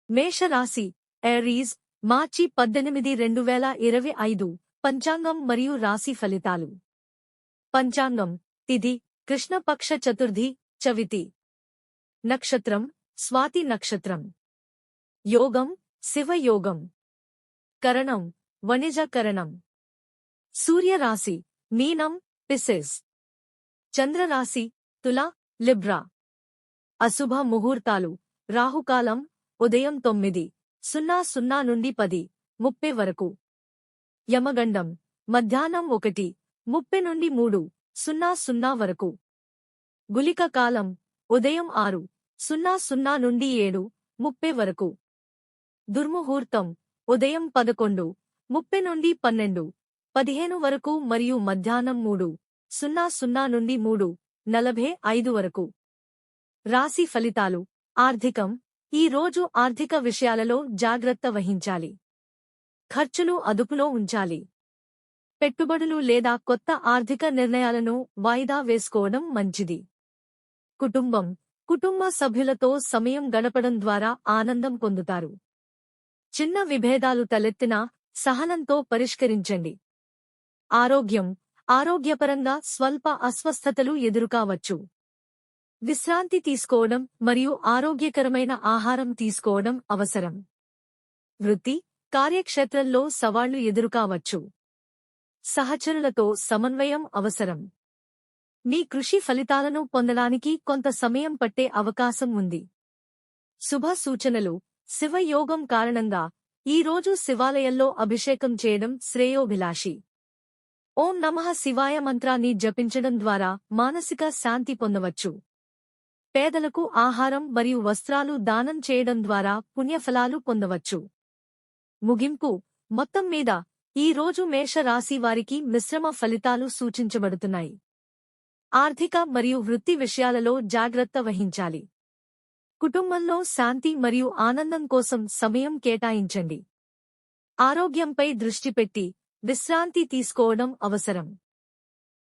మేషరాశి ఏరీస్ మార్చి 18, 2025 పంచాంగం మరియు రాశి ఫలితాలు. పంచాంగం తిథి కృష్ణపక్ష చతుర్థి చవితి. నక్షత్రం స్వాతి నక్షత్రం. యోగం శివయోగం. కరణం వణిజ కరణం. సూర్యరాశి మీనం పిసెస్. చంద్రరాశి తుల లిబ్రా. అశుభ ముహూర్తాలు రాహుకాలం ఉదయం 9:00 నుండి 10:30 వరకు. యమగండం మధ్యాహ్నం 1:30 నుండి 3:00 వరకు. గుళిక కాలం ఉదయం 6:00 నుండి 7:30 వరకు. దుర్ముహూర్తం ఉదయం 11:30 నుండి 12:15 వరకు మరియు మధ్యాహ్నం 3:00 నుండి 3:45 వరకు. రాశి ఫలితాలు. ఆర్థికం ఈ రోజు ఆర్థిక విషయాలలో జాగ్రత్త వహించాలి. ఖర్చులు అదుపులో ఉంచాలి. పెట్టుబడులు లేదా కొత్త ఆర్థిక నిర్ణయాలను వాయిదా వేసుకోవడం మంచిది. కుటుంబ సభ్యులతో సమయం గడపడం ద్వారా ఆనందం పొందుతారు. చిన్న విభేదాలు తలెత్తినా సహనంతో పరిష్కరించండి. ఆరోగ్యపరంగా స్వల్ప అస్వస్థతలు ఎదురుకావచ్చు. విశ్రాంతి తీసుకోవడం మరియు ఆరోగ్యకరమైన ఆహారం తీసుకోవడం అవసరం. వృత్తి కార్యక్షేత్రంలో సవాళ్లు ఎదురుకావచ్చు. సహచరులతో సమన్వయం అవసరం. మీ కృషి ఫలితాలను పొందడానికి కొంత సమయం పట్టే అవకాశం ఉంది. శుభ సూచనలు. శివయోగం కారణంగా ఈ రోజు శివాలయంలో అభిషేకం చేయడం శ్రేయోభిలాషి. ఓం నమః శివాయ మంత్రాన్ని జపించడం ద్వారా మానసిక శాంతి పొందవచ్చు. పేదలకు ఆహారం మరియు వస్త్రాలు దానం చేయడం ద్వారా పుణ్యఫలాలు పొందవచ్చు. ముగింపు. మొత్తం మీద ఈ రోజు మేష రాశి వారికి మిశ్రమ ఫలితాలు సూచించబడుతున్నాయి. ఆర్థిక మరియు వృత్తి విషయాలలో జాగ్రత్త వహించాలి. కుటుంబంలో శాంతి మరియు ఆనందం కోసం సమయం కేటాయించండి. ఆరోగ్యంపై దృష్టి పెట్టి విశ్రాంతి తీసుకోవడం అవసరం.